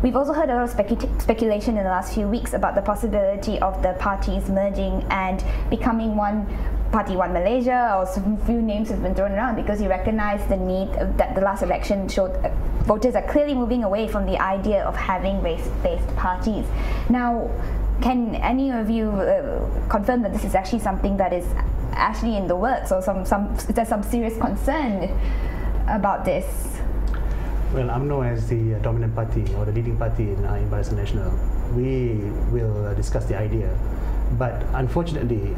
we've also heard a lot of speculation in the last few weeks about the possibility of the parties merging and becoming one party, one Malaysia, or some few names have been thrown around because you recognise the need that the last election showed voters are clearly moving away from the idea of having race-based parties. Now, can any of you confirm that this is actually something that is actually in the works, or is there some serious concern about this? Well, UMNO as the dominant party or the leading party in Barisan Nasional, we will discuss the idea. But unfortunately,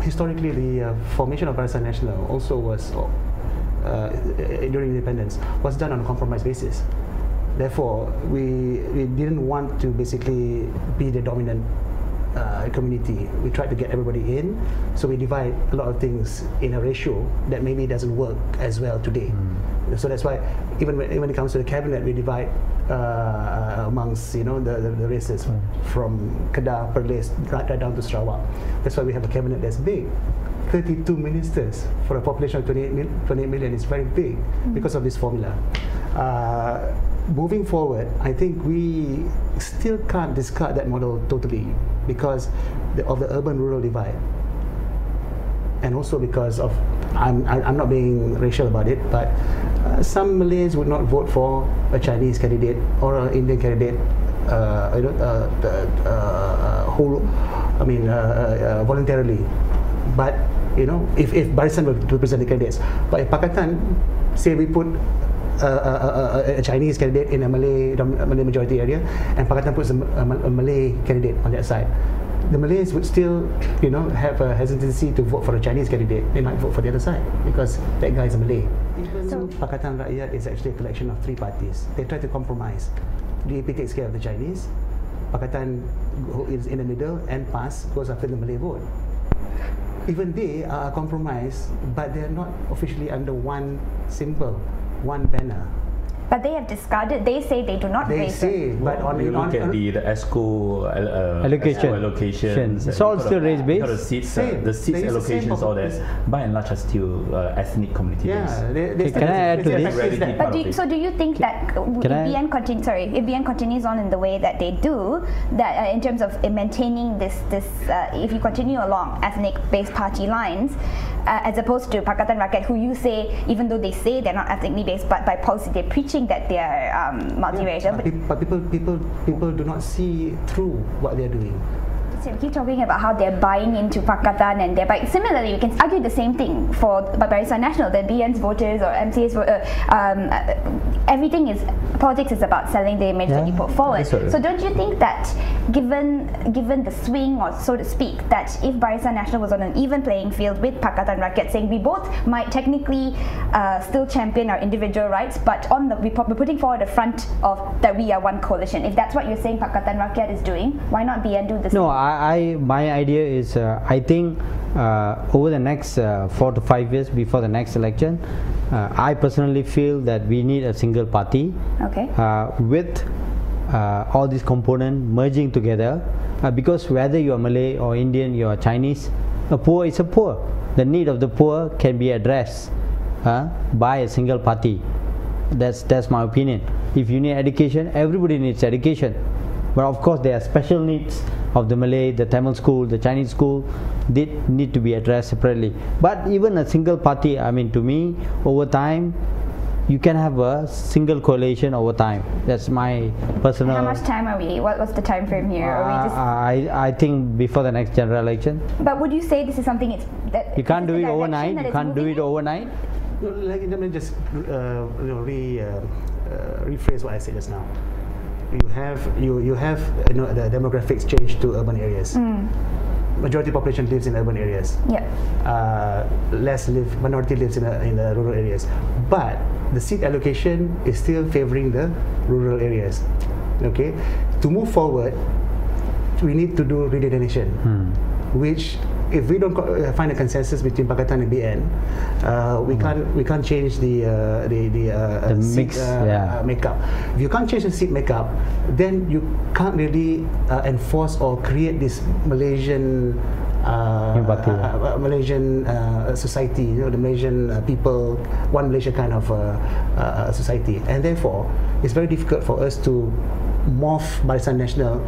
historically, the formation of Barisan Nasional also was, during independence, was done on a compromise basis. Therefore, we didn't want to basically be the dominant community. We tried to get everybody in, so we divide a lot of things in a ratio that maybe doesn't work as well today. So that's why even when it comes to the cabinet, we divide amongst the races from Kedah, Perlis, right down to Sarawak. That's why we have a cabinet that's big. 32 ministers for a population of 28 million is very big because of this formula. Moving forward, I think we still can't discard that model totally because of the urban-rural divide, and also because of, I'm not being racial about it, but some Malays would not vote for a Chinese candidate or an Indian candidate voluntarily. But if Barisan will represent the candidates, but if Pakatan say we put a Chinese candidate in a Malay majority area, and Pakatan puts a Malay candidate on that side, the Malays would still, have a hesitancy to vote for a Chinese candidate. They might vote for the other side because that guy is a Malay. So Pakatan Rakyat is actually a collection of three parties. They try to compromise. DAP takes care of the Chinese, Pakatan is in the middle, and PAS goes after the Malay vote. Even they are compromised, but they are not officially under one symbol, one banner. But they have discarded. They say they do not. They say, but when you look at the ESCO allocations, it's all still race based. The seats allocations, all that, by and large, are still ethnic community based. Can I add to this? But do you think that if BN continues on in the way that they do, that in terms of maintaining this, if you continue along ethnic-based party lines, as opposed to Pakatan Rakyat, who you say, even though they say they're not ethnically based, but by policy they're preaching that they are multiracial. But people do not see through what they're doing. So we keep talking about how they're buying into Pakatan, and they're buying. Similarly, we can argue the same thing for Barisan Nasional. The BN's voters or MCA's everything is politics is about selling the image that you put forward. So don't you think that given the swing, or so to speak, that if Barisan Nasional was on an even playing field with Pakatan Rakyat, saying we both might technically still champion our individual rights, but we're putting forward a front of that we are one coalition. If that's what you're saying Pakatan Rakyat is doing, why not BN do the same? No, my idea is I think over the next 4 to 5 years before the next election, I personally feel that we need a single party with all these components merging together, because whether you are Malay or Indian, you are Chinese, a poor is a poor. The need of the poor can be addressed by a single party. That's my opinion. If you need education, everybody needs education. But of course there are special needs of the Malay, the Tamil school, the Chinese school, they need to be addressed separately. But even a single party, I mean, to me, over time, you can have a single coalition over time. That's my personal... How much time are we? What's the time frame here? I think before the next general election. But would you say this is something you can't do it overnight? You can't do it overnight? Let me just rephrase what I said just now. You have the demographics change to urban areas. Majority population lives in urban areas. Minority lives in the rural areas. But the seat allocation is still favoring the rural areas. Okay, to move forward, we need to do redelineation, which, if we don't find a consensus between Pakatan and BN, we can't change the mix makeup. If you can't change the seat makeup, then you can't really enforce or create this Malaysian society. The Malaysian people, one Malaysia kind of society, and therefore it's very difficult for us to morph Barisan Nasional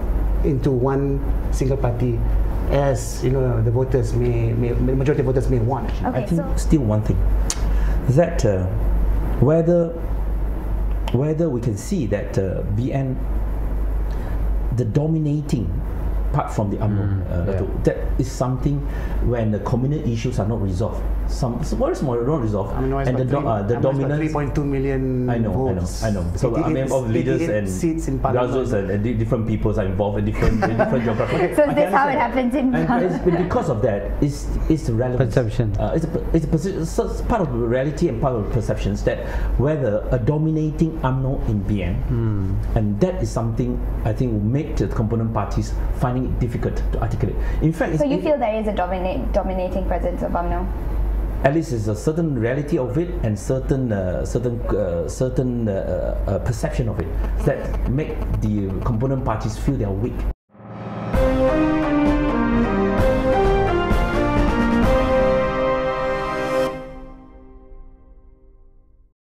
into one single party, as you know, the voters majority of voters may want. Okay, I think still one thing, that whether we can see that BN, the dominating apart from the UMNO, that is something when the communal issues are not resolved. What is not resolved? And the dominance. 3.2 million votes. I know. So I mean, of leaders and seats in parliament, and different peoples are involved in different geographies. So that's how it happens in. And because of that, it's relevant. Perception. It's part of the reality and part of the perceptions that whether a dominating UMNO in BN, and that is something I think will make the component parties finding it difficult to articulate. In fact, so you feel there is a dominating presence of UMNO? At least there's a certain reality of it and certain perception of it that make the component parties feel they are weak.